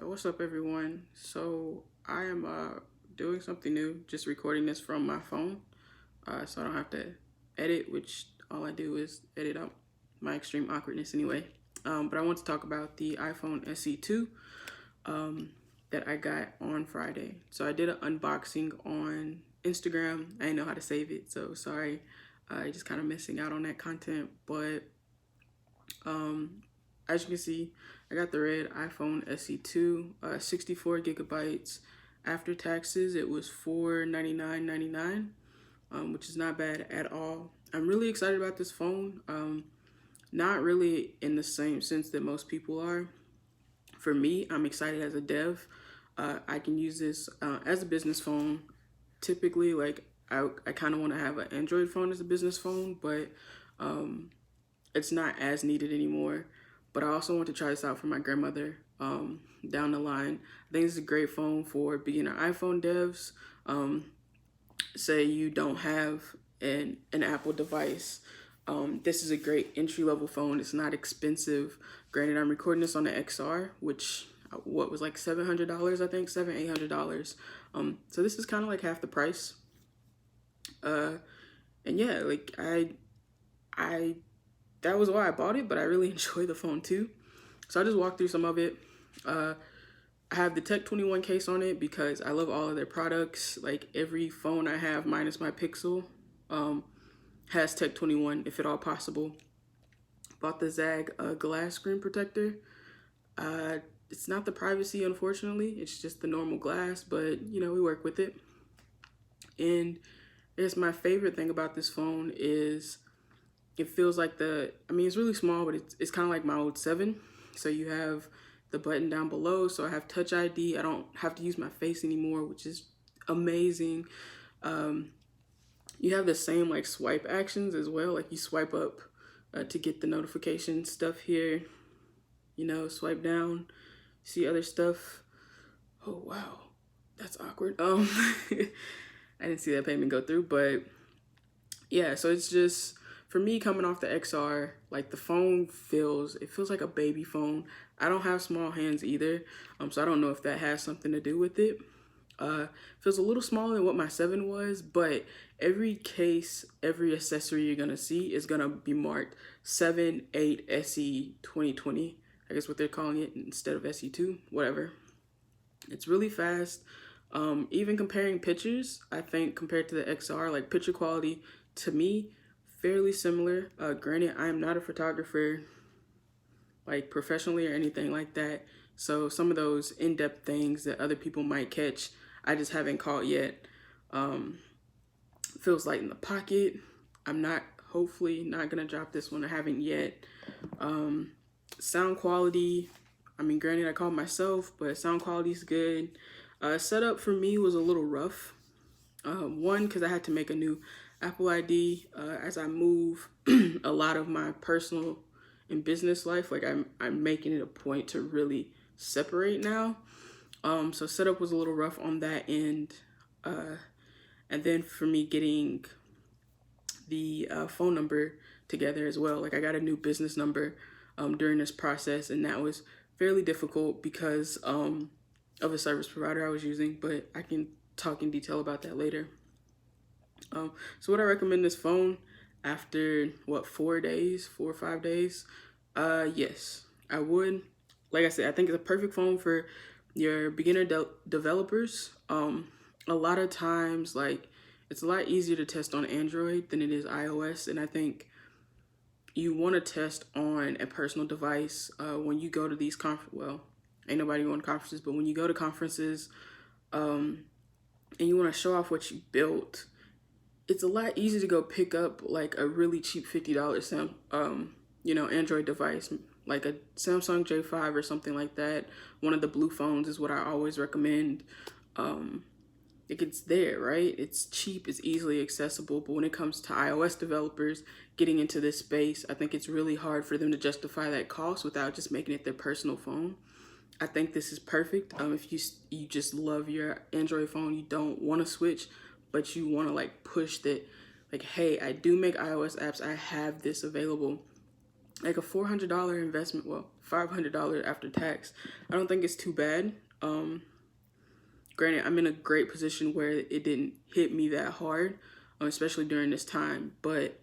What's up, everyone? So I am doing something new, just recording this from my phone, so I don't have to edit, which all I do is edit out my extreme awkwardness anyway. But I want to talk about the iPhone SE2 that I got on Friday. So I did an unboxing on Instagram. I didn't know how to save it, so sorry. I just kind of missing out on that content, but as you can see, I got the red iPhone SE2, 64 gigabytes. After taxes, it was $499.99, which is not bad at all. I'm really excited about this phone. Not really in the same sense that most people are. For me, I'm excited as a dev. I can use this as a business phone. Typically, I kind of want to have an Android phone as a business phone, but it's not as needed anymore. But I also want to try this out for my grandmother down the line. I think it's a great phone for beginner iPhone devs. Say you don't have an Apple device. This is a great entry-level phone. It's not expensive. Granted, I'm recording this on the XR, which was like $700, I think, $800. So this is kind of like half the price. And yeah, I that was why I bought it, but I really enjoy the phone too. So I just walked through some of it. I have the Tech 21 case on it because I love all of their products. Like every phone I have, minus my Pixel, has Tech 21 if at all possible. Bought the Zagg glass screen protector. It's not the privacy, unfortunately. It's just the normal glass, but you know, we work with it. And I guess my favorite thing about this phone is it feels like it's really small, but it's kind of like my old 7. So you have the button down below. So I have Touch ID. I don't have to use my face anymore, which is amazing. You have the same like swipe actions as well. Like you swipe up to get the notification stuff here. You know, swipe down, see other stuff. Oh, wow. That's awkward. I didn't see that payment go through, but yeah, so it's just, for me, coming off the XR, like the phone feels like a baby phone. I don't have small hands either, so I don't know if that has something to do with it. Feels a little smaller than what my 7 was, but every case, every accessory you're gonna see is gonna be marked 7, 8, SE 2020. I guess what they're calling it instead of SE2, whatever. It's really fast. Even comparing pictures, I think compared to the XR, like picture quality to me, fairly similar. Granted, I am not a photographer like professionally or anything like that. So some of those in-depth things that other people might catch, I just haven't caught yet. Feels light in the pocket. I'm hopefully not gonna drop this one. I haven't yet. Sound quality, granted I called myself, but sound quality is good. Setup for me was a little rough. One, because I had to make a new Apple ID as I move a lot of my personal and business life. Like I'm making it a point to really separate now. So setup was a little rough on that end. And then for me getting the phone number together as well. Like I got a new business number during this process, and that was fairly difficult because of a service provider I was using, but I can talk in detail about that later. So would I recommend this phone after 4 or 5 days? Yes, I would. Like I said, I think it's a perfect phone for your beginner developers. A lot of times, like, it's a lot easier to test on Android than it is iOS, and I think you want to test on a personal device when you go to these ain't nobody going to conferences, but when you go to conferences and you want to show off what you built, it's a lot easier to go pick up like a really cheap $50 Android device, like a Samsung J5 or something like that. One of the blue phones is what I always recommend. It's there, right? It's cheap, it's easily accessible, but when it comes to iOS developers getting into this space, I think it's really hard for them to justify that cost without just making it their personal phone. I think this is perfect. If you just love your Android phone, you don't want to switch, but you want to like push that, like, hey, I do make iOS apps, I have this available. Like a $400 investment, well, $500 after tax. I don't think it's too bad. Granted, I'm in a great position where it didn't hit me that hard, especially during this time. But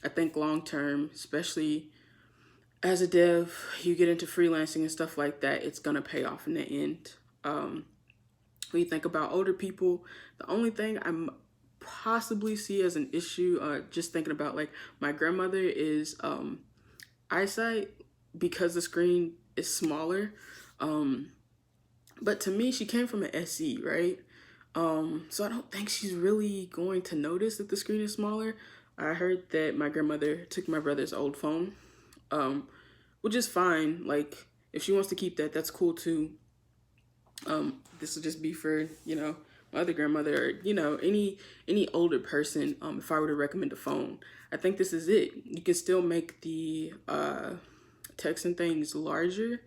I think long term, especially as a dev, you get into freelancing and stuff like that, it's gonna pay off in the end. When you think about older people, the only thing I'm possibly see as an issue, just thinking about like my grandmother, is eyesight, because the screen is smaller. But to me, she came from an SE, right? So I don't think she's really going to notice that the screen is smaller. I heard that my grandmother took my brother's old phone, which is fine. Like, if she wants to keep that, that's cool too. This will just be for, you know, my other grandmother, or, you know, any older person. If I were to recommend a phone, I think this is it. You can still make the text and things larger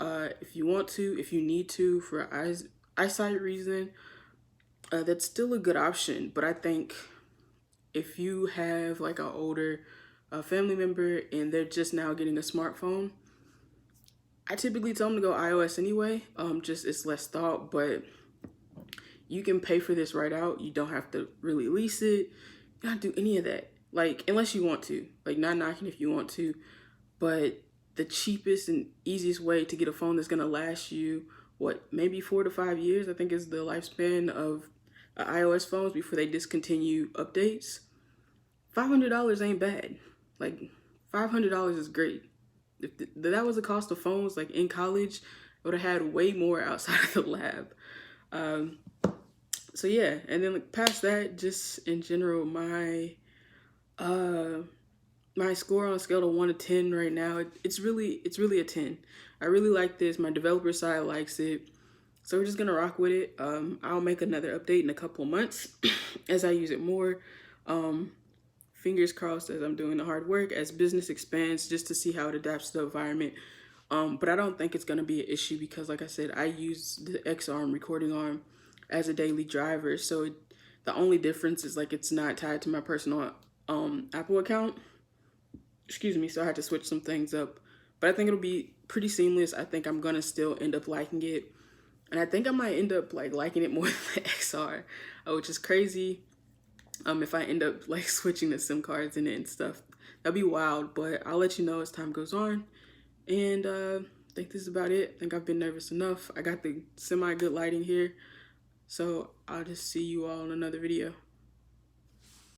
if you want to, if you need to, for eyesight reason. That's still a good option. But I think if you have like an older family member and they're just now getting a smartphone, I typically tell them to go iOS anyway. Just it's less thought, but you can pay for this right out. You don't have to really lease it. You don't do any of that. Like, unless you want to. Like, not knocking if you want to, but the cheapest and easiest way to get a phone that's gonna last you, what, maybe 4 to 5 years, I think is the lifespan of iOS phones before they discontinue updates. $500 ain't bad. Like, $500 is great. If that was the cost of phones, like in college, I would have had way more outside of the lab. So yeah, and then like, past that, just in general, my score on a scale of 1 to 10 right now, it's really a 10. I really like this. My developer side likes it, so we're just gonna rock with it. I'll make another update in a couple of months as I use it more. Fingers crossed, as I'm doing the hard work, as business expands, just to see how it adapts to the environment. But I don't think it's going to be an issue because, like I said, I use the X-arm recording arm as a daily driver. So the only difference is like it's not tied to my personal Apple account. Excuse me. So I had to switch some things up. But I think it'll be pretty seamless. I think I'm going to still end up liking it. And I think I might end up like liking it more than the XR, which is crazy. If I end up like switching the SIM cards in it and stuff, that'd be wild, but I'll let you know as time goes on. And I think this is about it. I think I've been nervous enough. I got the semi good lighting here, so I'll just see you all in another video.